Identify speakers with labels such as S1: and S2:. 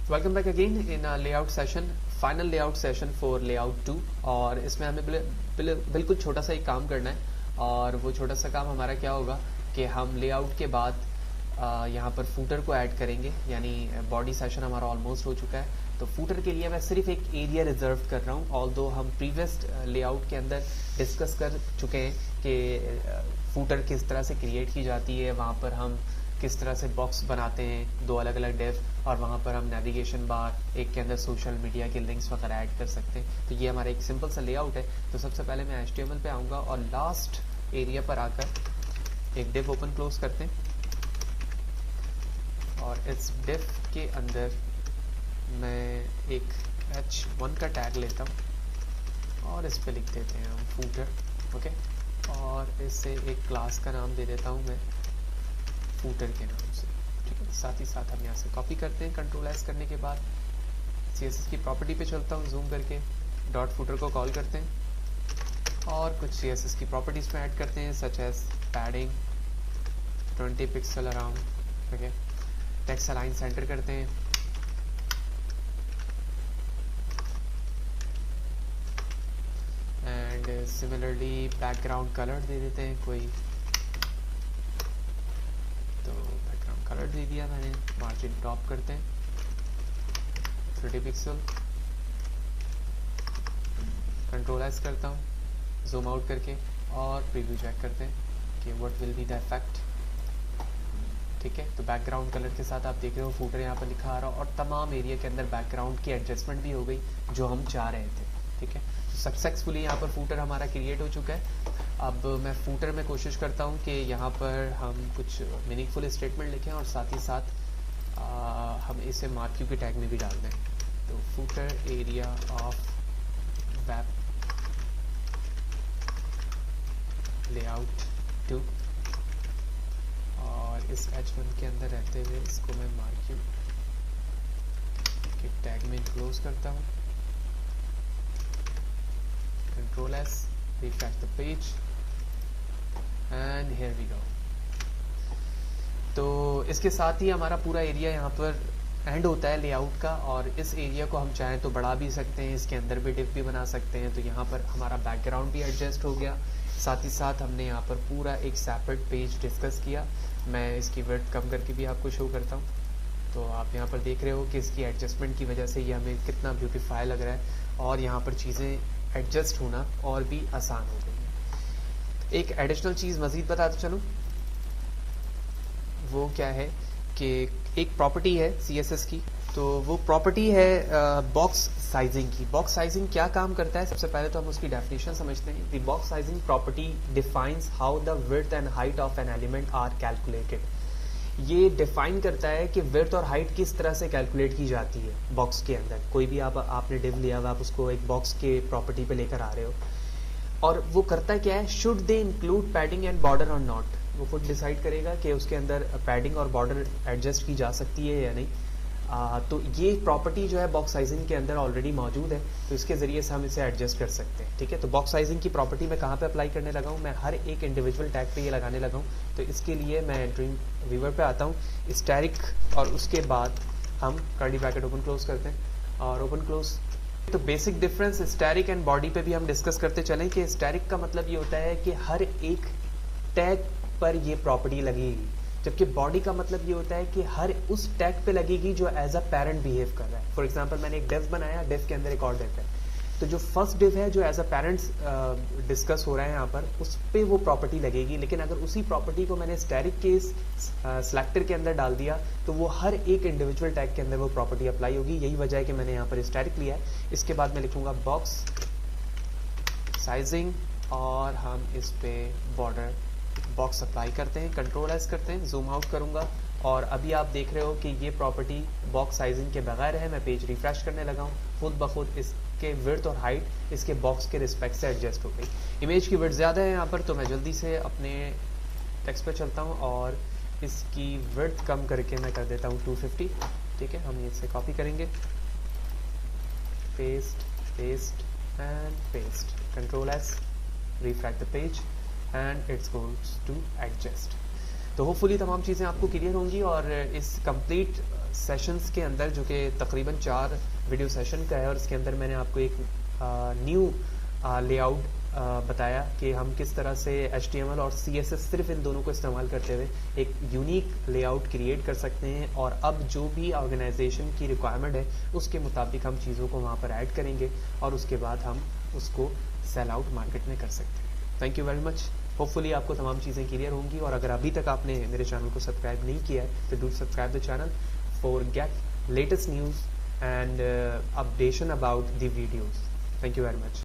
S1: Welcome back again in layout session, final layout session for layout 2। और इसमें हमें बिल्कुल छोटा सा एक काम करना है। और वो छोटा सा काम हमारा क्या होगा कि हम लेआउट के बाद यहाँ पर फूटर को ऐड करेंगे। यानी बॉडी सेशन हमारा ऑलमोस्ट हो चुका है, तो फूटर के लिए मैं सिर्फ एक एरिया रिजर्व कर रहा हूँ। ऑल्दो हम प्रीवियस लेआउट के अंदर डिस्कस कर चुके हैं कि फूटर किस तरह से क्रिएट की जाती है, वहाँ पर हम किस तरह से बॉक्स बनाते हैं, 2 अलग अलग डेव, और वहाँ पर हम नेविगेशन बार, एक के अंदर सोशल मीडिया के लिंक्स वगैरह ऐड कर सकते हैं। तो ये हमारा एक सिंपल सा लेआउट है। तो सबसे पहले मैं HTML पे आऊँगा और लास्ट एरिया पर आकर एक डिव ओपन क्लोज करते हैं, और इस डिव के अंदर मैं एक h1 का टैग लेता हूँ और इस पे लिख देते हैं हम फूटर। ओके, और इससे एक क्लास का नाम दे देता हूँ मैं फूटर के नाम से। ठीक है, साथ ही साथ हम यहाँ से कॉपी करते हैं। कंट्रोल एस करने के बाद CSS की प्रॉपर्टी पे चलता हूँ, जूम करके डॉट फूटर को कॉल करते हैं और कुछ CSS की प्रॉपर्टीज में ऐड करते हैं, such as padding 20 pixel around. Okay, text align centre करते हैं, एंड सिमिलरली बैकग्राउंड कलर दे देते हैं कोई, तो बैकग्राउंड कलर दे दिया मैंने। मार्जिन टॉप करते हैं 30 पिक्सल, कंट्रोल एस करता हूँ जूम आउट करके, और प्रीव्यू चेक करते हैं कि what will be the effect. ठीक है, तो बैकग्राउंड कलर के साथ आप देख रहे हो फूटर यहाँ पर लिखा आ रहा, और तमाम एरिया के अंदर बैकग्राउंड की एडजस्टमेंट भी हो गई जो हम चाह रहे थे। ठीक है, तो सक्सेसफुली यहाँ पर फूटर हमारा क्रिएट हो चुका है। अब मैं फूटर में कोशिश करता हूँ कि यहाँ पर हम कुछ मीनिंगफुल स्टेटमेंट लिखें और साथ ही साथ हम इसे मार्क्यू के टैग में भी डाल दें। तो footer area of web layout 2, और इस H1 के अंदर रहते हुए इसको मैं मार्क्यू के टैग में क्लोज करता हूँ। Control S, refresh the page, and here we go। तो इसके साथ ही हमारा पूरा एरिया यहाँ पर एंड होता है लेआउट का, और इस एरिया को हम चाहें तो बढ़ा भी सकते हैं, इसके अंदर भी डिव भी बना सकते हैं। तो यहाँ पर हमारा बैकग्राउंड भी एडजस्ट हो गया, साथ ही साथ हमने यहाँ पर पूरा एक सेपरेट पेज डिस्कस किया। मैं इसकी विड्थ कम करके भी आपको शो करता हूँ, तो आप यहाँ पर देख रहे हो कि इसकी एडजस्टमेंट की वजह से ये हमें कितना ब्यूटीफाई लग रहा है, और यहाँ पर चीज़ें एडजस्ट होना और भी आसान हो गई है। एक एडिशनल चीज़ मज़ीद बताते चलूँ, वो क्या है कि एक प्रॉपर्टी है CSS की, तो वो प्रॉपर्टी है बॉक्स साइजिंग की। बॉक्स साइजिंग क्या काम करता है, सबसे पहले तो हम उसकी डेफिनेशन समझते हैं। The box sizing property defines how the width and height of an element are calculated. ये डिफाइन करता है कि विड्थ और हाइट किस तरह से कैलकुलेट की जाती है बॉक्स के अंदर। कोई भी आपने डिव लिया हुआ, आप उसको एक बॉक्स के प्रॉपर्टी पे लेकर आ रहे हो, और वो करता क्या है, should they include padding and border और नॉट। वो खुद डिसाइड करेगा कि उसके अंदर पैडिंग और बॉर्डर एडजस्ट की जा सकती है या नहीं। तो ये प्रॉपर्टी जो है बॉक्स साइजिंग के अंदर ऑलरेडी मौजूद है, तो इसके ज़रिए से हम इसे एडजस्ट कर सकते हैं। ठीक है, तो बॉक्स साइजिंग की प्रॉपर्टी मैं कहाँ पे अप्लाई करने लगा हूँ, मैं हर एक इंडिविजुअल टैग पे ये लगाने लगा हूँ। तो इसके लिए मैं ड्रीम व्यूवर पे आता हूँ, स्टैटिक, और उसके बाद हम कर्ली ब्रैकेट ओपन क्लोज करते हैं और ओपन क्लोज। तो basic difference static and body पे भी हम डिस्कस करते चलें कि स्टैटिक का मतलब ये होता है कि हर एक टैग पर ये प्रॉपर्टी लगेगी, जबकि बॉडी का मतलब ये होता है कि हर उस टैग पे लगेगी जो एज अ पेरेंट बिहेव कर रहा है। फॉर एग्जांपल मैंने एक डिव बनाया, डिव के अंदर एक और डिव है, तो जो फर्स्ट डिव है जो एज अ पेरेंट्स डिस्कस हो रहा है यहाँ पर, उस पे वो प्रॉपर्टी लगेगी। लेकिन अगर उसी प्रॉपर्टी को मैंने स्टैटिक के सिलेक्टर के अंदर डाल दिया, तो वो हर एक इंडिविजुअल टैग के अंदर वो प्रॉपर्टी अप्लाई होगी। यही वजह है कि मैंने यहाँ पर स्टैटिक लिया है। इसके बाद मैं लिखूंगा बॉक्स साइजिंग, और हम इस पे बॉर्डर बॉक्स अप्लाई करते हैं, कंट्रोल एस करते हैं, जूम आउट करूंगा, और अभी आप देख रहे हो कि ये प्रॉपर्टी बॉक्स साइजिंग के बगैर है। मैं पेज रिफ्रेश करने लगा हूँ, खुद ब खुद इसके विड्थ और हाइट इसके बॉक्स के रिस्पेक्ट से एडजस्ट हो गई। इमेज की विड्थ ज़्यादा है यहाँ पर, तो मैं जल्दी से अपने टेक्स्ट पे चलता हूँ और इसकी विड्थ कम करके मैं कर देता हूँ 250। ठीक है, हम इससे कॉपी करेंगे, paste paste and paste, control S, refresh the page, and it goes to adjust। तो होपफुली तमाम चीज़ें आपको क्लियर होंगी और इस कंप्लीट सेशंस के अंदर, जो कि तकरीबन 4 वीडियो सेशन का है, और इसके अंदर मैंने आपको एक न्यू लेआउट बताया कि हम किस तरह से HTML और CSS सिर्फ इन दोनों को इस्तेमाल करते हुए एक यूनिक लेआउट क्रिएट कर सकते हैं, और अब जो भी ऑर्गेनाइजेशन की रिक्वायरमेंट है उसके मुताबिक हम चीज़ों को वहाँ पर ऐड करेंगे और उसके बाद हम उसको सेल आउट मार्केट में कर सकते हैं। Thank you very much. Hopefully आपको तमाम चीज़ें क्लियर होंगी, और अगर अभी तक आपने मेरे चैनल को सब्सक्राइब नहीं किया है तो do subscribe the channel for gate latest news and updation about the videos. Thank you very much.